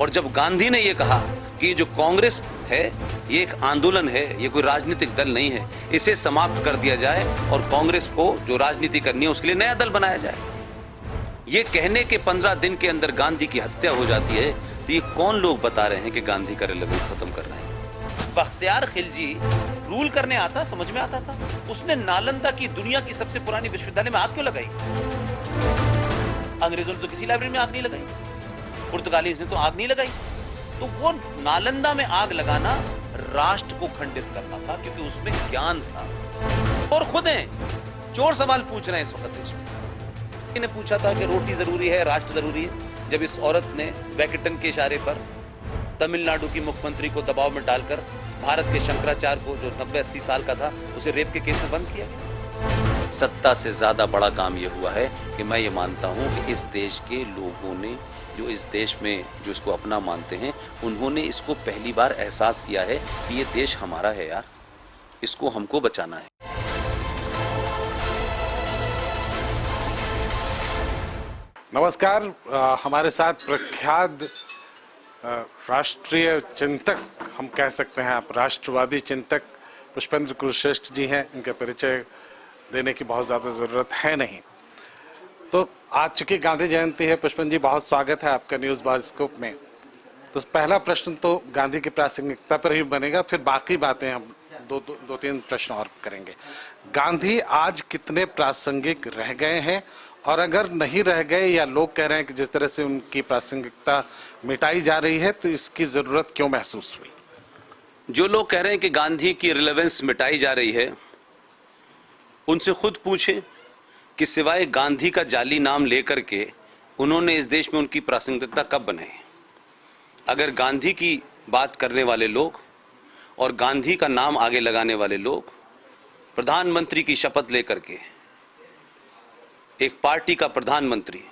और जब गांधी ने ये कहा कि जो कांग्रेस है ये एक आंदोलन है, ये कोई राजनीतिक दल नहीं है, इसे समाप्त कर दिया जाए और कांग्रेस को जो राजनीति करनी है उसके लिए नया दल बनाया जाए, ये कहने के 15 दिन के अंदर गांधी की हत्या हो जाती है, तो ये कौन लोग बता रहे हैं कि गांधी का रिलेवेंस खत्म कर रहे हैं? बख्तियार खिलजी रूल करने आता, समझ में आता था, उसने नालंदा की दुनिया की सबसे पुरानी विश्वविद्यालय में आग क्यों लगाई? अंग्रेजों ने तो किसी लाइब्रेरी में आग नहीं लगाई, पुर्तगालीज ने तो आग नहीं लगाई। तो वो नालंदा में आग लगाना राष्ट्र को खंडित करना था, क्योंकि उसमें ज्ञान था। और खुद हैं चोर सवाल पूछ रहे हैं इस वक्त देश में। ने पूछा था कि रोटी जरूरी है, राष्ट्र जरूरी है, जब इस औरत ने बैकेटन के इशारे पर तमिलनाडु की मुख्यमंत्री को दबाव में डालकर भारत के शंकराचार्य को जो 90-80 साल का था उसे रेप के केस में बंद किया। सत्ता से ज्यादा बड़ा काम यह हुआ है कि मैं ये मानता हूं कि इस देश के लोगों ने, जो इस देश में जो इसको अपना मानते हैं, उन्होंने इसको पहली बार एहसास किया है कि ये देश हमारा है यार, इसको हमको बचाना है। नमस्कार, हमारे साथ प्रख्यात राष्ट्रीय चिंतक, हम कह सकते हैं आप राष्ट्रवादी चिंतक पुष्पेंद्र कुरुश्रेष्ठ जी हैं। इनका परिचय देने की बहुत ज़्यादा ज़रूरत है नहीं। तो आज चूंकि गांधी जयंती है, पुष्पेंद्र जी बहुत स्वागत है आपका न्यूज़ बायोस्कोप में। तो पहला प्रश्न तो गांधी की प्रासंगिकता पर ही बनेगा, फिर बाकी बातें हम दो तीन प्रश्न और करेंगे। गांधी आज कितने प्रासंगिक रह गए हैं, और अगर नहीं रह गए या लोग कह रहे हैं कि जिस तरह से उनकी प्रासंगिकता मिटाई जा रही है, तो इसकी जरूरत क्यों महसूस हुई? जो लोग कह रहे हैं कि गांधी की रिलेवेंस मिटाई जा रही है, उनसे खुद पूछें कि सिवाय गांधी का जाली नाम लेकर के उन्होंने इस देश में उनकी प्रासंगिकता कब बनाई? अगर गांधी की बात करने वाले लोग और गांधी का नाम आगे लगाने वाले लोग प्रधानमंत्री की शपथ लेकर के, एक पार्टी का प्रधानमंत्री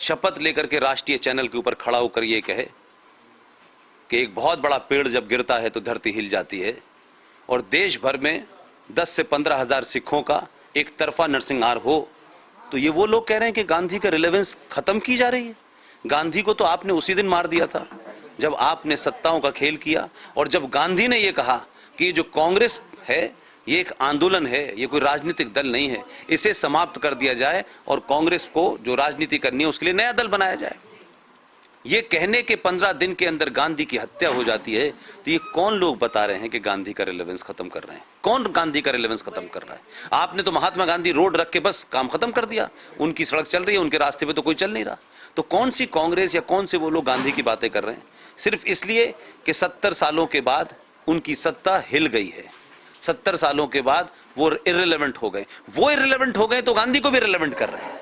शपथ लेकर के राष्ट्रीय चैनल के ऊपर खड़ा होकर ये कहे कि एक बहुत बड़ा पेड़ जब गिरता है तो धरती हिल जाती है, और देश भर में 10 से 15 हजार सिखों का एक तरफा नरसंहार हो, तो ये वो लोग कह रहे हैं कि गांधी का रिलेवेंस खत्म की जा रही है। गांधी को तो आपने उसी दिन मार दिया था जब आपने सत्ताओं का खेल किया, और जब गांधी ने ये कहा कि जो कांग्रेस है ये एक आंदोलन है, ये कोई राजनीतिक दल नहीं है, इसे समाप्त कर दिया जाए और कांग्रेस को जो राजनीति करनी है उसके लिए नया दल बनाया जाए, ये कहने के 15 दिन के अंदर गांधी की हत्या हो जाती है, तो ये कौन लोग बता रहे हैं कि गांधी का रिलेवेंस खत्म कर रहे हैं? कौन गांधी का रिलेवेंस खत्म कर रहा है? आपने तो महात्मा गांधी रोड रख के बस काम खत्म कर दिया, उनकी सड़क चल रही है, उनके रास्ते पे तो कोई चल नहीं रहा। तो कौन सी कांग्रेस या कौन से वो लोग गांधी की बातें कर रहे हैं? सिर्फ इसलिए कि 70 सालों के बाद उनकी सत्ता हिल गई है, 70 सालों के बाद वो इर्रेलेवेंट हो गए। वो इर्रेलेवेंट हो गए तो गांधी को भी इर्रेलेवेंट कर रहे हैं।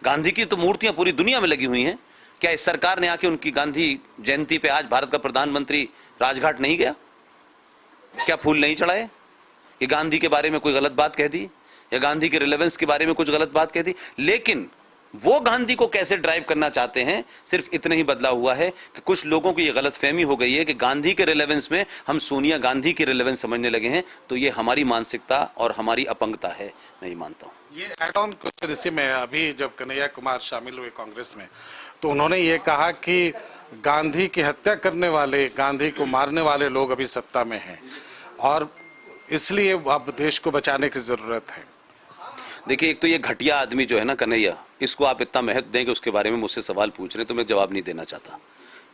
गांधी की तो मूर्तियां पूरी दुनिया में लगी हुई हैं। क्या इस सरकार ने आके उनकी गांधी जयंती पे आज भारत का प्रधानमंत्री राजघाट नहीं गया? क्या फूल नहीं चढ़ाए? ये गांधी के बारे में कोई गलत बात कह दी या गांधी के रिलेवेंस के बारे में कुछ गलत बात कह दी? लेकिन वो गांधी को कैसे ड्राइव करना चाहते हैं, सिर्फ इतना ही बदला हुआ है कि कुछ लोगों को ये गलतफहमी हो गई है कि गांधी के रिलेवेंस में हम सोनिया गांधी की रिलेवेंस समझने लगे हैं। तो ये हमारी मानसिकता और हमारी अपंगता है, मैं ये मानता हूँ। ये एड ऑन क्वेश्चन इसी में, अभी जब कन्हैया कुमार शामिल हुए कांग्रेस में, तो उन्होंने ये कहा कि गांधी की हत्या करने वाले, गांधी को मारने वाले लोग अभी सत्ता में हैं और इसलिए अब देश को बचाने की जरूरत है। देखिए, एक तो ये घटिया आदमी जो है ना कन्हैया, इसको आप इतना महत्व दें कि उसके बारे में मुझसे सवाल पूछ रहे हैं, तो मैं जवाब नहीं देना चाहता।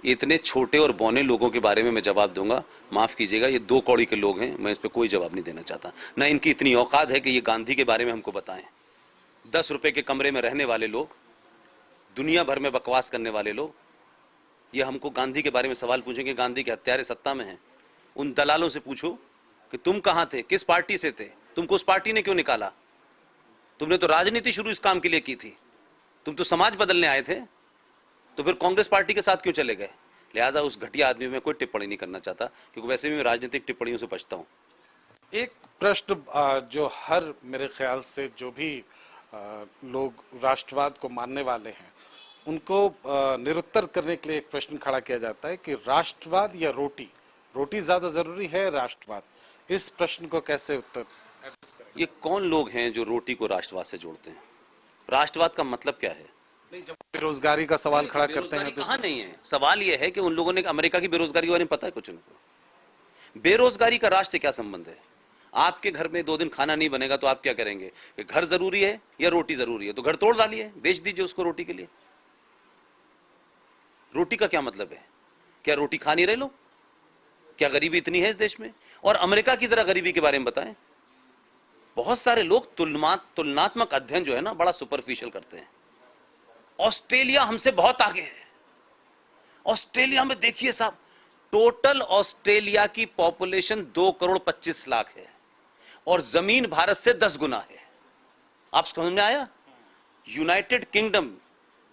इतने छोटे और बौने लोगों के बारे में मैं जवाब दूंगा, माफ कीजिएगा, ये 2 कौड़ी के लोग हैं, मैं इस पर कोई जवाब नहीं देना चाहता। ना इनकी इतनी औकात है कि ये गांधी के बारे में हमको बताएं। 10 रुपए के कमरे में रहने वाले लोग, दुनिया भर में बकवास करने वाले लोग, ये हमको गांधी के बारे में सवाल पूछेंगे। गांधी के हत्यारे सत्ता में हैं। उन दलालों से पूछो कि तुम कहां थे, किस पार्टी से थे, तुमको उस पार्टी ने क्यों निकाला? तुमने तो राजनीति शुरू इस काम के लिए की थी, तुम तो समाज बदलने आए थे, तो फिर कांग्रेस पार्टी के साथ क्यों चले गए? लिहाजा उस घटिया आदमी में कोई टिप्पणी नहीं करना चाहता, क्योंकि वैसे भी मैं राजनीतिक टिप्पणियों से बचता हूं। एक प्रश्न जो हर, मेरे ख्याल से जो भी लोग राष्ट्रवाद को मानने वाले हैं, उनको निरुत्तर करने के लिए एक प्रश्न खड़ा किया जाता है कि राष्ट्रवाद या रोटी, रोटी ज्यादा जरूरी है राष्ट्रवाद? इस प्रश्न को कैसे उत्तर एड्रेस करेंगे? ये कौन लोग हैं जो रोटी को राष्ट्रवाद से जोड़ते हैं? राष्ट्रवाद का मतलब क्या है? नहीं, जब बेरोजगारी का सवाल खड़ा करते बेरोजगारी हैं तो कहाँ नहीं है। सवाल यह है कि उन लोगों ने अमेरिका की बेरोजगारी के बारे में पता है कुछ उनको? बेरोजगारी का राष्ट्र से क्या संबंध है? आपके घर में 2 दिन खाना नहीं बनेगा तो आप क्या करेंगे कि घर जरूरी है या रोटी जरूरी है? तो घर तोड़ डालिए, बेच दीजिए उसको रोटी के लिए। रोटी का क्या मतलब है? क्या रोटी खा नहीं रहे लोग? क्या गरीबी इतनी है इस देश में? और अमेरिका की जरा गरीबी के बारे में बताएं। बहुत सारे लोग तुलनात्मक अध्ययन जो है ना बड़ा सुपरफिशियल करते हैं। ऑस्ट्रेलिया हमसे बहुत आगे है। ऑस्ट्रेलिया में देखिए साहब, टोटल ऑस्ट्रेलिया की पॉपुलेशन 2,25,00,000 है और जमीन भारत से 10 गुना है। आप समझ में आया? यूनाइटेड किंगडम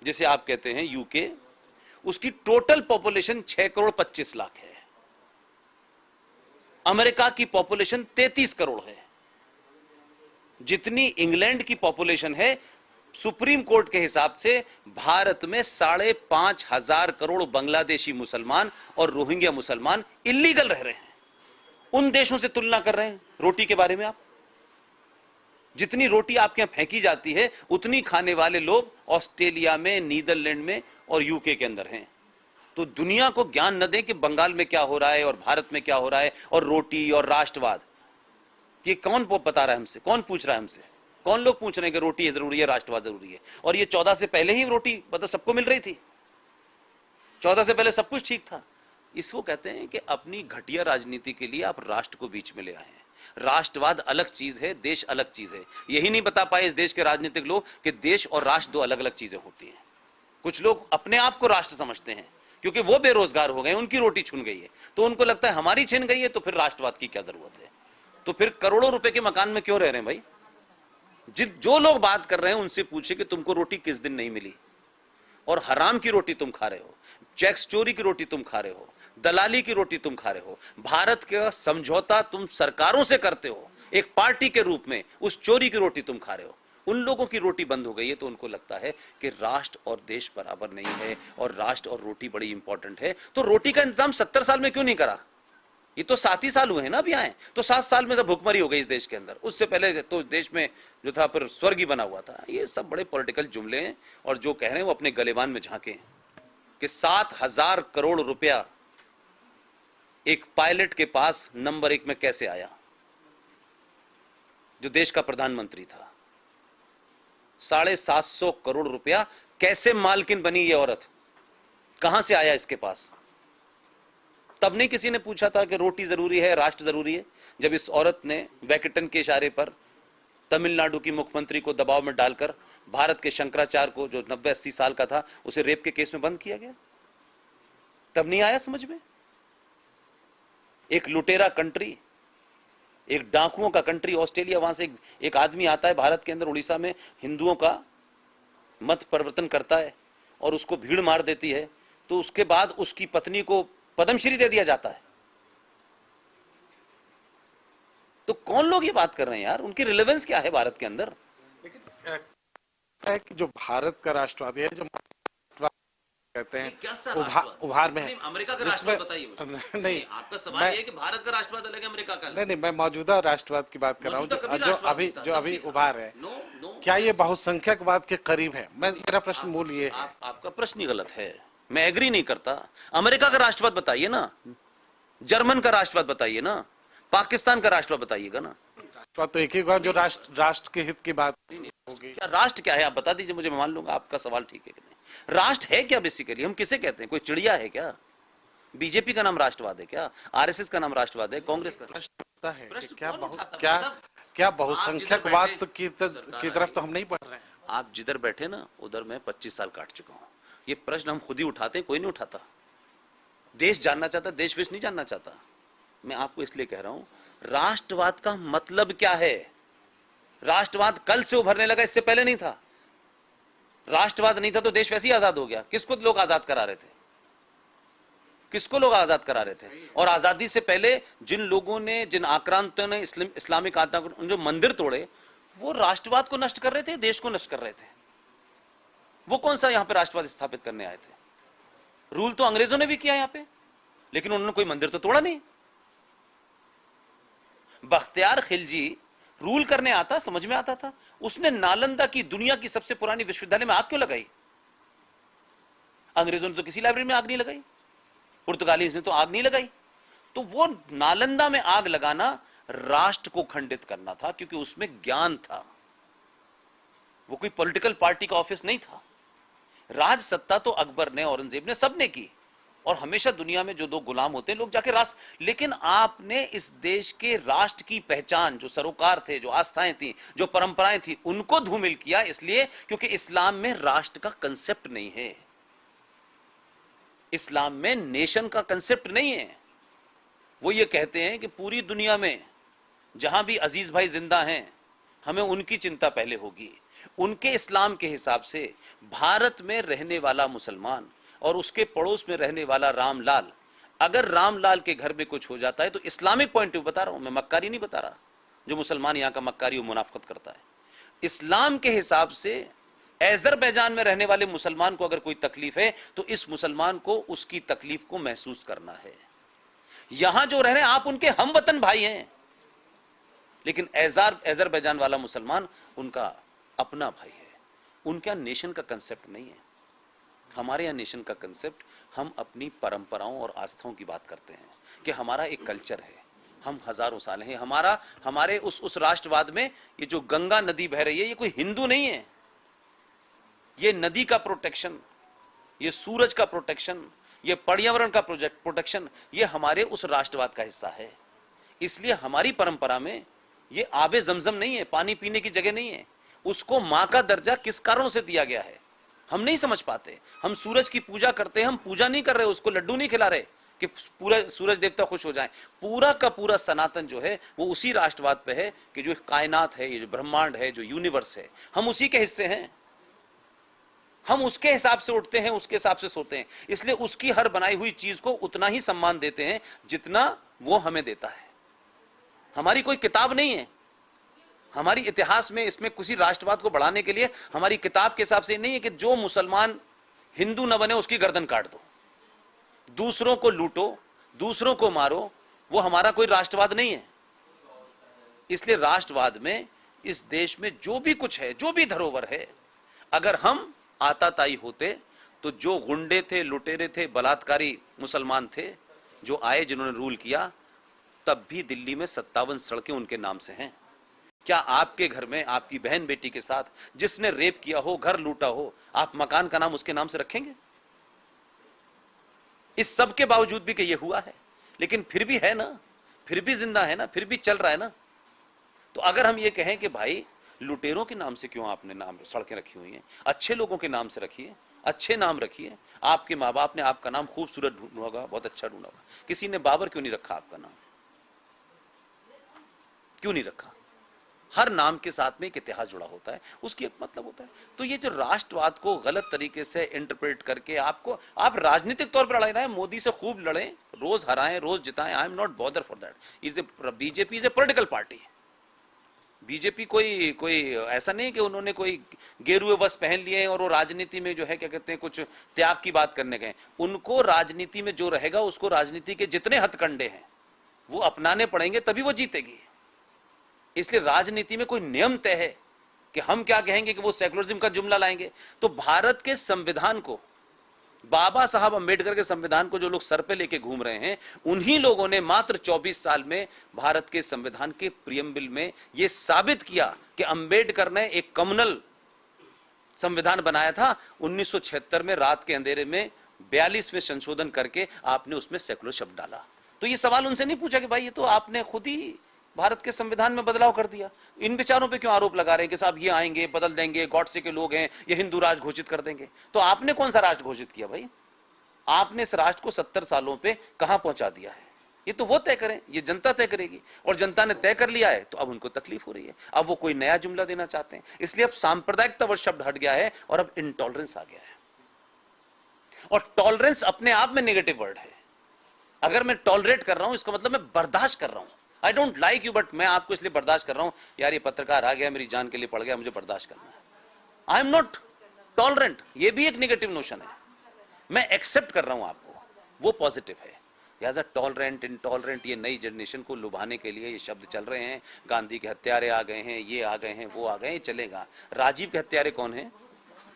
जिसे आप कहते हैं यूके, उसकी टोटल पॉपुलेशन 6,25,00,000 है। अमेरिका की पॉपुलेशन 33 करोड़ है। जितनी इंग्लैंड की पॉपुलेशन है, सुप्रीम कोर्ट के हिसाब से भारत में 5,500 करोड़ बांग्लादेशी मुसलमान और रोहिंग्या मुसलमान इलीगल रह रहे हैं। उन देशों से तुलना कर रहे हैं रोटी के बारे में आप। जितनी रोटी आपके यहां फेंकी जाती है उतनी खाने वाले लोग ऑस्ट्रेलिया में, नीदरलैंड में और यूके के अंदर हैं। तो दुनिया को ज्ञान न दें कि बंगाल में क्या हो रहा है और भारत में क्या हो रहा है और रोटी और राष्ट्रवाद। ये कौन बता रहा है हमसे? कौन पूछ रहा है हमसे? कौन लोग पूछ रहे हैं कि रोटी जरूरी है, राष्ट्रवाद जरूरी है? और ये 14 से पहले ही रोटी मतलब सबको मिल रही थी। 14 से पहले सब कुछ ठीक था। इसको कहते हैं कि अपनी घटिया राजनीति के लिए आप राष्ट्र को बीच में ले आए हैं। राष्ट्रवाद अलग चीज है, देश अलग चीज है। यही नहीं बता पाए इस देश के राजनीतिक लोग कि देश और राष्ट्र 2 अलग अलग चीजें होती हैं। कुछ लोग अपने आप को राष्ट्र समझते हैं क्योंकि वो बेरोजगार हो गए, उनकी रोटी छुन गई है, तो उनको लगता है हमारी छिन गई है तो फिर राष्ट्रवाद की क्या जरूरत है। तो फिर करोड़ों रुपए के मकान में क्यों रह रहे हैं भाई? जो लोग बात कर रहे हैं उनसे पूछे कि तुमको रोटी किस दिन नहीं मिली और हराम की रोटी तुम खा रहे हो, टैक्स चोरी की रोटी तुम खा रहे हो, दलाली की रोटी तुम खा रहे हो, भारत का समझौता तुम सरकारों से करते हो एक पार्टी के रूप में, उस चोरी की रोटी तुम खा रहे हो। उन लोगों की रोटी बंद हो गई है तो उनको लगता है कि राष्ट्र और देश बराबर नहीं है और राष्ट्र और रोटी बड़ी इंपॉर्टेंट है। तो रोटी का इंतजाम 70 साल में क्यों नहीं करा? ये तो 7 ही साल हुए हैं ना अभी आए। तो 7 साल में सब भुखमरी हो गई इस देश के अंदर। उससे पहले तो देश में जो था फिर स्वर्ग ही बना हुआ था। ये सब बड़े पॉलिटिकल जुमले हैं और जो कह रहे हैं वो अपने गलेबान में झांके कि 7,000 करोड़ रुपया एक पायलट के पास नंबर 1 में कैसे आया, जो देश का प्रधानमंत्री था। 750 करोड़ रुपया कैसे मालकिन बनी ये औरत? कहां से आया इसके पास? तब नहीं किसी ने पूछा था कि रोटी जरूरी है, राष्ट्र जरूरी है? जब इस औरत ने वैकेटन के इशारे पर तमिलनाडु की मुख्यमंत्री को दबाव में डालकर भारत के शंकराचार्य को, जो 90-80 साल का था, उसे रेप के केस में बंद किया गया, तब नहीं आया समझ में? एक लुटेरा कंट्री, एक डाकुओं का कंट्री ऑस्ट्रेलिया, वहां से एक आदमी आता है भारत के अंदर, उड़ीसा में हिंदुओं का मत परिवर्तन करता है और उसको भीड़ मार देती है, तो उसके बाद उसकी पत्नी को पद्मश्री दे दिया जाता है। तो कौन लोग ये बात कर रहे हैं यार? उनकी रिलेवेंस क्या है भारत के अंदर? लेकिन है कि जो भारत का राष्ट्रवादी है, जो कहते हैं उभार में है। अमेरिका का राष्ट्रवाद बताइए मुझे। नहीं, आपका सवाल ये है कि भारत का राष्ट्रवाद अलग है, अमेरिका का अलग। नहीं, मैं मौजूदा राष्ट्रवाद की बात कर रहा हूँ, जो अभी उभार है। क्या ये बहुसंख्यकवाद के करीब है? मेरा प्रश्न मूल ये है। आपका प्रश्न ही गलत है, मैं एग्री नहीं करता। अमेरिका का राष्ट्रवाद बताइए ना, जर्मन का राष्ट्रवाद बताइए ना, पाकिस्तान का राष्ट्रवाद बताइएगा ना। राष्ट्रवाद तो एक ही होगा जो राष्ट्र के हित की बात होगी। राष्ट्र क्या है आप बता दीजिए मुझे, मैं मान लूंगा आपका सवाल ठीक है कि नहीं। राष्ट्र है क्या बेसिकली? हम किसे कहते हैं? कोई चिड़िया है क्या? बीजेपी का नाम राष्ट्रवाद है क्या? आरएसएस का नाम राष्ट्रवाद है? कांग्रेस का राष्ट्रवाद है? क्या बहुसंख्यकवाद की तरफ तो हम नहीं बढ़ रहे हैं। आप जिधर बैठे ना उधर मैं 25 साल काट चुका हूं। ये प्रश्न हम खुद ही उठाते हैं, कोई नहीं उठाता। देश जानना चाहता, देश विश नहीं जानना चाहता। मैं आपको इसलिए कह रहा हूं, राष्ट्रवाद का मतलब क्या है? राष्ट्रवाद कल से उभरने लगा, इससे पहले नहीं था। राष्ट्रवाद नहीं था तो देश वैसे ही आजाद हो गया। किसको लोग आजाद करा रहे थे? किसको लोग आजाद करा रहे थे? और आजादी से पहले जिन लोगों ने, जिन आक्रांतों ने इस्लामिक आतंक, जो मंदिर तोड़े, वो राष्ट्रवाद को नष्ट कर रहे थे, देश को नष्ट कर रहे थे। वो कौन सा यहां पे राष्ट्रवाद स्थापित करने आए थे? रूल तो अंग्रेजों ने भी किया यहां पे, लेकिन उन्होंने कोई मंदिर तो तोड़ा नहीं। बख्तियार खिलजी रूल करने आता, समझ में आता था। उसने नालंदा की दुनिया की सबसे पुरानी विश्वविद्यालय में आग क्यों लगाई? अंग्रेजों ने तो किसी लाइब्रेरी में आग नहीं लगाई, पुर्तगालीज ने तो आग नहीं लगाई। तो वो नालंदा में आग लगाना राष्ट्र को खंडित करना था, क्योंकि उसमें ज्ञान था, वो कोई पॉलिटिकल पार्टी का ऑफिस नहीं था। राज सत्ता तो अकबर ने, औरंगजेब ने, सबने की, और हमेशा दुनिया में जो दो गुलाम होते हैं लोग जाके राष्ट्र, लेकिन आपने इस देश के राष्ट्र की पहचान, जो सरोकार थे, जो आस्थाएं थी, जो परंपराएं थी, उनको धूमिल किया। इसलिए क्योंकि इस्लाम में राष्ट्र का कंसेप्ट नहीं है, इस्लाम में नेशन का कंसेप्ट नहीं है। वो ये कहते हैं कि पूरी दुनिया में जहां भी अजीज भाई जिंदा हैं, हमें उनकी चिंता पहले होगी। उनके इस्लाम के हिसाब से भारत में रहने वाला मुसलमान और उसके पड़ोस में रहने वाला रामलाल, अगर रामलाल के घर में कुछ हो जाता है तो इस्लामिक पॉइंट ऑफ बता रहा हूं मैं, मक्कारी नहीं बता रहा। जो मुसलमान यहां का मक्कारी वो मुनाफकत करता है। इस्लाम के हिसाब से अजरबैजान में रहने वाले मुसलमान को अगर कोई तकलीफ है तो इस मुसलमान को उसकी तकलीफ को महसूस करना है। यहां जो रह रहे हैं आप उनके हमवतन भाई हैं, लेकिन अजरबैजान वाला मुसलमान उनका अपना भाई है। उनके यहां नेशन का कंसेप्ट नहीं है। हमारे यहां नेशन का कंसेप्ट, हम अपनी परंपराओं और आस्थाओं की बात करते हैं कि हमारा एक कल्चर है, हम हजारों साल हैं, हमारे उस राष्ट्रवाद में ये जो गंगा नदी बह रही है ये कोई हिंदू नहीं है। ये नदी का प्रोटेक्शन, ये सूरज का प्रोटेक्शन, ये पर्यावरण का प्रोटेक्शन, ये हमारे उस राष्ट्रवाद का हिस्सा है। इसलिए हमारी परंपरा में ये आबे जमजम नहीं है, पानी पीने की जगह नहीं है। उसको मां का दर्जा किस कारणों से दिया गया है हम नहीं समझ पाते। हम सूरज की पूजा करते हैं, हम पूजा नहीं कर रहे, उसको लड्डू नहीं खिला रहे कि पूरा सूरज देवता खुश हो जाए। पूरा का पूरा सनातन जो है वो उसी राष्ट्रवाद पे है कि जो कायनात है, ये जो ब्रह्मांड है, जो यूनिवर्स है, हम उसी के हिस्से हैं। हम उसके हिसाब से उठते हैं, उसके हिसाब से सोते हैं। इसलिए उसकी हर बनाई हुई चीज को उतना ही सम्मान देते हैं जितना वो हमें देता है। हमारी कोई किताब नहीं है, हमारी इतिहास में इसमें किसी राष्ट्रवाद को बढ़ाने के लिए हमारी किताब के हिसाब से नहीं है कि जो मुसलमान हिंदू न बने उसकी गर्दन काट दो, दूसरों को लूटो, दूसरों को मारो, वो हमारा कोई राष्ट्रवाद नहीं है। इसलिए राष्ट्रवाद में इस देश में जो भी कुछ है, जो भी धरोहर है, अगर हम आताताई होते तो जो गुंडे थे, लुटेरे थे, बलात्कारी मुसलमान थे जो आए, जिन्होंने रूल किया, तब भी दिल्ली में 57 सड़कें उनके नाम से हैं। क्या आपके घर में आपकी बहन बेटी के साथ जिसने रेप किया हो, घर लूटा हो, आप मकान का नाम उसके नाम से रखेंगे? इस सब के बावजूद भी कि ये हुआ है, लेकिन फिर भी है ना, फिर भी जिंदा है ना, फिर भी चल रहा है ना। तो अगर हम ये कहें कि भाई लुटेरों के नाम से क्यों आपने नाम सड़कें रखी हुई हैं, अच्छे लोगों के नाम से रखिए, अच्छे नाम रखिए। आपके माँ बाप ने आपका नाम खूबसूरत ढूंढा होगा, बहुत अच्छा ढूंढा होगा, किसी ने बाबर क्यों नहीं रखा आपका नाम? क्यों नहीं रखा? हर नाम के साथ में एक इतिहास जुड़ा होता है, उसकी एक मतलब होता है। तो ये जो राष्ट्रवाद को गलत तरीके से इंटरप्रेट करके आप राजनीतिक तौर पर लड़ाई रहे हैं, मोदी से खूब लड़ें, रोज हराएं, रोज जिताएं, I am not bother for that. BJP is a political party. BJP कोई ऐसा नहीं कि उन्होंने कोई गेरुए वस्त्र पहन लिए और वो राजनीति में जो है क्या कहते हैं कुछ त्याग की बात करने गए। उनको राजनीति में जो रहेगा, उसको राजनीति के जितने हथकंडे हैं वो अपनाने पड़ेंगे, तभी वो जीतेगी। इसलिए राजनीति में कोई नियम तय है कि हम क्या कहेंगे कि वो सेकुलरिज्म का जुमला लाएंगे। तो भारत के संविधान को, बाबा साहब अंबेडकर के संविधान को जो लोग सर पे लेके घूम रहे हैं, उन्हीं लोगों ने मात्र 24 साल में भारत के संविधान के प्रियम्बल में यह साबित किया कि अंबेडकर ने एक कम्युनल संविधान बनाया था। 1976 में रात के अंधेरे में 42वें संशोधन करके आपने उसमें सेकुलर शब्द डाला। तो ये सवाल उनसे नहीं पूछा कि भाई ये तो आपने खुद ही भारत के संविधान में बदलाव कर दिया, इन विचारों पे क्यों आरोप लगा रहे हैं कि साहब ये आएंगे, बदल देंगे, गॉडसे के लोग हैं, ये हिंदू राज घोषित कर देंगे। तो आपने कौन सा राष्ट्र घोषित किया भाई? आपने इस राष्ट्र को 70 सालों पे कहां पहुंचा दिया है? ये तो वो तय करें, ये जनता तय करेगी। और जनता ने तय कर लिया है तो अब उनको तकलीफ हो रही है, अब वो कोई नया जुमला देना चाहते हैं। इसलिए अब सांप्रदायिकता शब्द हट गया है और अब इंटॉलरेंस आ गया है। और टॉलरेंस अपने आप में नेगेटिव वर्ड है। अगर मैं टॉलरेट कर रहा हूं, इसका मतलब मैं बर्दाश्त कर रहा हूं। I don't like you but मैं आपको इसलिए बर्दाश्त कर रहा हूं, यार ये पत्रकार आ गया, मेरी जान के लिए पड़ गया, मुझे बर्दाश्त करना है। आई एम नॉट टॉलरेंट, ये भी एक नेगेटिव नोशन है। मैं एक्सेप्ट कर रहा हूं आपको, वो पॉजिटिव है। लिहाजा टॉलरेंट, इनटॉलरेंट, ये नई जनरेशन को लुभाने के लिए ये शब्द चल रहे हैं। गांधी के हत्यारे आ गए हैं, ये आ गए हैं, वो आ गए हैं, चलेगा। राजीव के हत्यारे कौन है?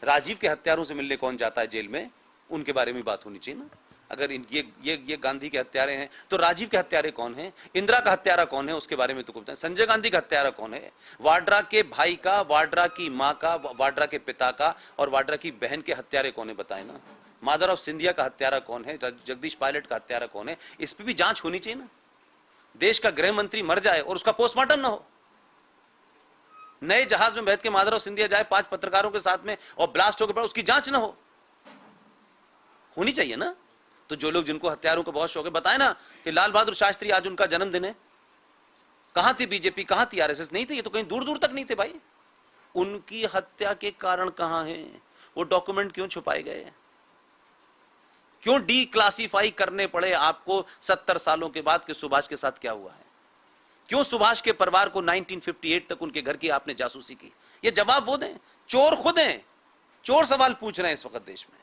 राजीव के हत्यारों से मिलने कौन जाता है जेल में? उनके बारे में बात होनी चाहिए ना। अगर ये गांधी के हत्यारे हैं तो राजीव के हत्यारे कौन है, इंदिरा का हत्यारा कौन है, उसके बारे में तो कुछ बताएं। संजय गांधी का हत्यारा कौन है, वाड्रा के भाई का, वाड्रा की मां का, वाड्रा के पिता का और वाड्रा की बहन के हत्यारे कौन है, बताए ना। माधवराव सिंधिया का हत्यारा कौन है, जगदीश पायलट का हत्यारा कौन है, इस पर भी जांच होनी चाहिए ना। देश का गृह मंत्री मर जाए और उसका पोस्टमार्टम ना हो, नए जहाज में बैठ के माधवराव सिंधिया जाए 5 पत्रकारों के साथ में और ब्लास्ट होकर उसकी जांच ना हो, होनी चाहिए ना। तो जो लोग जिनको हत्यारों का बहुत शौक है, बताए ना कि लाल बहादुर शास्त्री आज उनका जन्मदिन है, कहां थी बीजेपी, कहां थी आरएसएस, नहीं थे, ये तो कहीं दूर दूर तक नहीं थे भाई। उनकी हत्या के कारण कहां हैं, वो डॉक्यूमेंट क्यों छुपाए गए, क्यों डी क्लासिफाई करने पड़े आपको 70 सालों के बाद कि सुभाष के साथ क्या हुआ है, क्यों सुभाष के परिवार को 1958 तक उनके घर की आपने जासूसी की। ये जवाब वो दें, चोर खुद हैं, चोर सवाल पूछ रहे हैं इस वक्त देश में।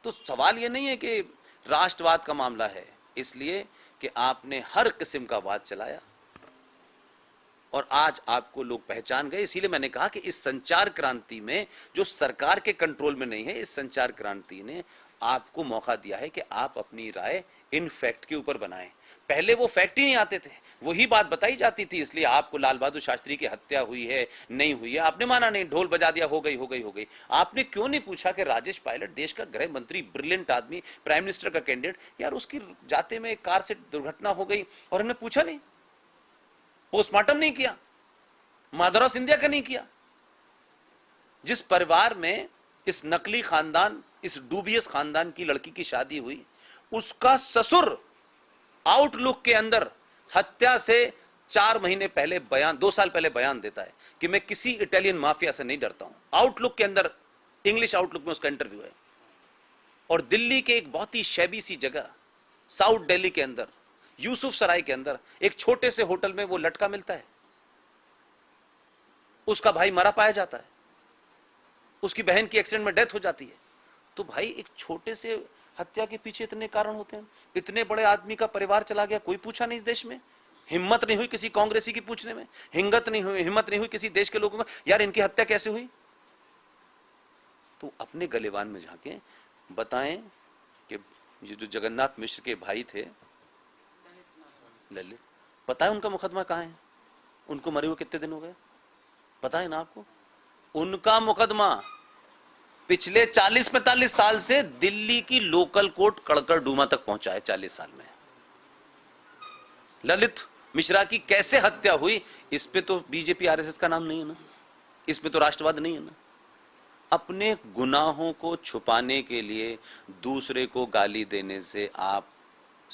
तो सवाल ये नहीं है कि राष्ट्रवाद का मामला है, इसलिए कि आपने हर किस्म का वाद चलाया और आज आपको लोग पहचान गए। इसीलिए मैंने कहा कि इस संचार क्रांति में जो सरकार के कंट्रोल में नहीं है, इस संचार क्रांति ने आपको मौका दिया है कि आप अपनी राय इन फैक्ट के ऊपर बनाएं। पहले वो फैक्ट ही नहीं आते थे, वही बात बताई जाती थी, इसलिए आपको लाल बहादुर शास्त्री की हत्या हुई है नहीं हुई है आपने माना नहीं, ढोल बजा दिया, हो गई हो गई हो गई। आपने क्यों नहीं पूछा कि राजेश पायलट देश का गृह मंत्री, ब्रिलियंट आदमी, प्राइम मिनिस्टर का कैंडिडेट, यार उसकी जाते में कार से दुर्घटना हो गई और हमने पूछा नहीं, पोस्टमार्टम नहीं किया, माधवराव सिंधिया का नहीं किया। जिस परिवार में इस नकली खानदान, इस डूबियस खानदान की लड़की की शादी हुई, उसका ससुर आउटलुक के अंदर हत्या से 4 महीने पहले बयान, 2 साल पहले बयान देता है कि मैं किसी इटालियन माफिया से नहीं डरता हूं। आउटलुक के अंदर, इंग्लिश आउटलुक में उसका इंटरव्यू है। और दिल्ली के एक बहुत ही शैबी सी जगह, साउथ दिल्ली के अंदर, यूसुफ सराय के अंदर एक छोटे से होटल में वो लटका मिलता है, उसका भाई मरा पाया जाता है, उसकी बहन की एक्सीडेंट में डेथ हो जाती है। तो भाई एक छोटे से हत्या के पीछे इतने कारण होते हैं। इतने बड़े आदमी का परिवार चला गया, कोई पूछा नहीं इस देश में, हिम्मत नहीं हुई किसी कांग्रेसी की पूछने में, हिम्मत नहीं हुई किसी देश के लोगों का, यार इनकी हत्या कैसे हुई। तो अपने गलेवान में जाके बताएं कि ये जो जगन्नाथ मिश्र के भाई थे ललित, पता है उनका मुकदमा कहां है, उनको मरे हुए कितने दिन हो गए, पता है ना आपको। उनका मुकदमा पिछले 40-45 साल से दिल्ली की लोकल कोर्ट कड़कर डूमा तक पहुंचा है। 40 साल में ललित मिश्रा की कैसे हत्या हुई, इस पे तो बीजेपी आरएसएस का नाम नहीं है ना, इसमें तो राष्ट्रवाद नहीं है ना। अपने गुनाहों को छुपाने के लिए दूसरे को गाली देने से आप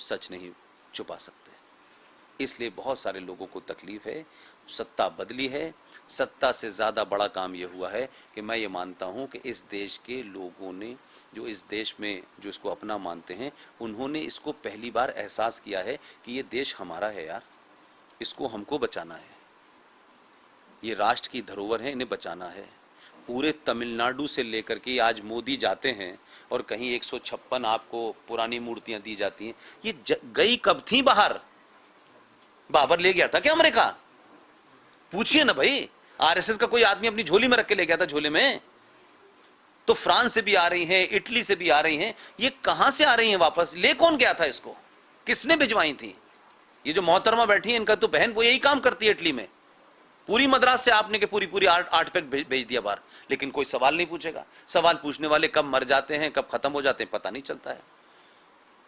सच नहीं छुपा सकते। इसलिए बहुत सारे लोगों को तकलीफ है। सत्ता बदली है, सत्ता से ज्यादा बड़ा काम यह हुआ है कि मैं ये मानता हूं कि इस देश के लोगों ने, जो इस देश में जो इसको अपना मानते हैं, उन्होंने इसको पहली बार एहसास किया है कि ये देश हमारा है यार, इसको हमको बचाना है, ये राष्ट्र की धरोहर है, इन्हें बचाना है। पूरे तमिलनाडु से लेकर के आज मोदी जाते हैं और कहीं 156 आपको पुरानी मूर्तियां दी जाती हैं, ये गई कब थी बाहर, बाबर ले गया था क्या अमेरिका, पूछिए ना भाई। आरएसएस का कोई आदमी अपनी झोली में रख के ले गया था, झोले में। तो फ्रांस से भी आ रही हैं, इटली से भी आ रही हैं, ये कहां से आ रही हैं वापस, ले कौन गया था इसको, किसने भिजवाई थी। ये जो मोहतरमा बैठी है, इनका तो बहन वो यही काम करती है इटली में, पूरी मद्रास से आपने के पूरी आर्टिफैक्ट भेज दिया बाहर, लेकिन कोई सवाल नहीं पूछेगा। सवाल पूछने वाले कब मर जाते हैं, कब खत्म हो जाते हैं, पता नहीं चलता है।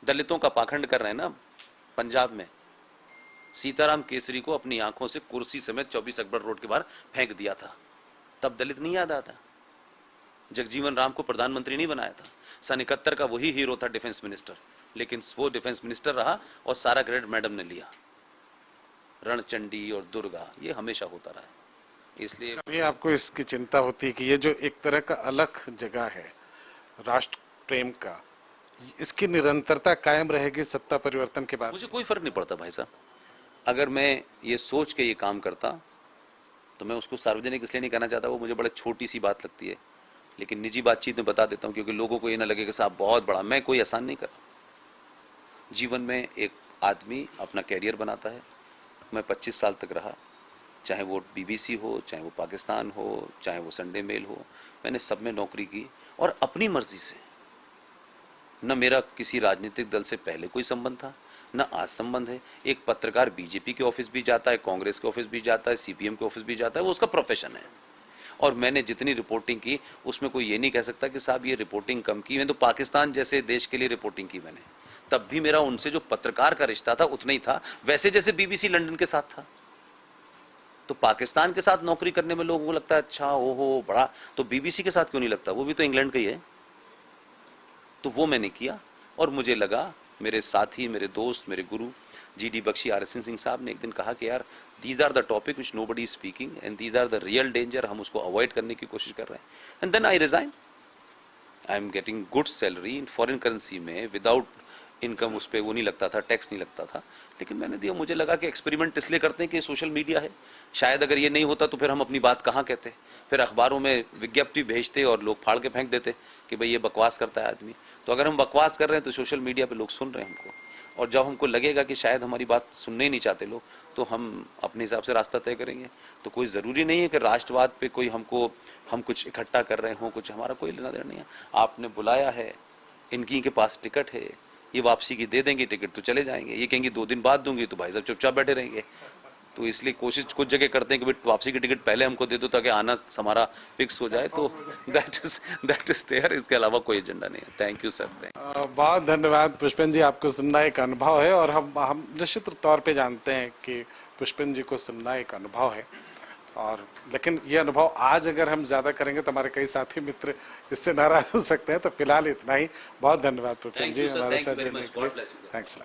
दलितों का पाखंड कर रहे हैं ना पंजाब में, सीताराम केसरी को अपनी आंखों से कुर्सी समेत 24 अकबर रोड के बाहर फेंक दिया था, तब दलित नहीं याद आता। जगजीवन राम को प्रधानमंत्री नहीं बनाया था, सन 71 का वही हीरो था डिफेंस मिनिस्टर, लेकिन वो डिफेंस मिनिस्टर रहा और सारा क्रेडिट मैडम ने लिया। रणचंडी और दुर्गा ये हमेशा होता रहा है। इसलिए ये आपको इसकी चिंता होती है कि ये जो एक तरह का अलग जगह है राष्ट्र प्रेम का, इसकी निरंतरता कायम रहेगी सत्ता परिवर्तन के बाद? मुझे कोई फर्क नहीं पड़ता भाई साहब। अगर मैं ये सोच के ये काम करता तो मैं उसको सार्वजनिक इसलिए नहीं करना चाहता, वो मुझे बड़ा छोटी सी बात लगती है, लेकिन निजी बातचीत में बता देता हूँ क्योंकि लोगों को ये ना लगे कि साहब बहुत बड़ा, मैं कोई आसान नहीं कर रहा। जीवन में एक आदमी अपना कैरियर बनाता है। मैं 25 साल तक रहा, चाहे वो बीबीसी हो, चाहे वो पाकिस्तान हो, चाहे वो संडे मेल हो, मैंने सब में नौकरी की और अपनी मर्जी से। न मेरा किसी राजनीतिक दल से पहले कोई संबंध था, न आज संबंध है। एक पत्रकार बीजेपी के ऑफिस भी जाता है, कांग्रेस के ऑफिस भी जाता है, सीपीएम के ऑफिस भी जाता है, वो उसका प्रोफेशन है। और मैंने जितनी रिपोर्टिंग की उसमें कोई ये नहीं कह सकता कि साहब ये रिपोर्टिंग कम की। मैंने तो पाकिस्तान जैसे देश के लिए रिपोर्टिंग की मैंने, तब भी मेरा उनसे जो पत्रकार का रिश्ता था उतना ही था, वैसे जैसे बीबीसी लंदन के साथ था। तो पाकिस्तान के साथ नौकरी करने में लोगों को लगता है अच्छा ओहो बड़ा, तो बीबीसी के साथ क्यों नहीं लगता, वो भी तो इंग्लैंड का ही है। तो वो मैंने किया और मुझे लगा, मेरे साथी, मेरे दोस्त, मेरे गुरु जीडी बख्शी RSN सिंह साहब ने एक दिन कहा कि यार these are the topic which nobody is speaking and these are the real danger, हम उसको अवॉइड करने की कोशिश कर रहे हैं। And then I resign. I am getting good salary in foreign currency में, विदाउट इनकम, उस पर वो नहीं लगता था, टैक्स नहीं लगता था, लेकिन मैंने दिया। मुझे लगा कि एक्सपेरिमेंट इसलिए करते हैं कि सोशल मीडिया है, शायद अगर ये नहीं होता तो फिर हम अपनी बात कहाँ कहते, फिर अखबारों में विज्ञप्ति भेजते और लोग फाड़ के फेंक देते कि भाई ये बकवास करता है आदमी। तो अगर हम बकवास कर रहे हैं तो सोशल मीडिया पे लोग सुन रहे हैं हमको, और जब हमको लगेगा कि शायद हमारी बात सुनने ही नहीं चाहते लोग, तो हम अपने हिसाब से रास्ता तय करेंगे। तो कोई ज़रूरी नहीं है कि राष्ट्रवाद पे कोई हम कुछ इकट्ठा कर रहे हों, कुछ हमारा कोई लेना देना नहीं है। आपने बुलाया है, इनकी के पास टिकट है, ये वापसी की दे देंगे टिकट तो चले जाएंगे, ये कहेंगे 2 दिन बाद दूंगी तो भाई साहब चुपचाप बैठे रहेंगे। तो इसलिए कोशिश कुछ जगह करते हैं कि भाई वापसी की टिकट पहले हमको दे दो ताकि आना हमारा फिक्स हो जाए। तो दैट इज देयर, इसके अलावा कोई एजेंडा नहीं है। Thank you sir. बहुत धन्यवाद पुष्पेंद्र जी, आपको सुनना एक अनुभव है और हम निश्चित तौर पे जानते हैं कि पुष्पेंद्र जी को सुनना एक अनुभव है। और लेकिन ये अनुभव आज अगर हम ज्यादा करेंगे तो हमारे कई साथी मित्र इससे नाराज हो सकते हैं। तो फिलहाल इतना ही। बहुत धन्यवाद पुष्पेंद्र जी हमारे साथ जुड़ने के लिए। थैंक्स।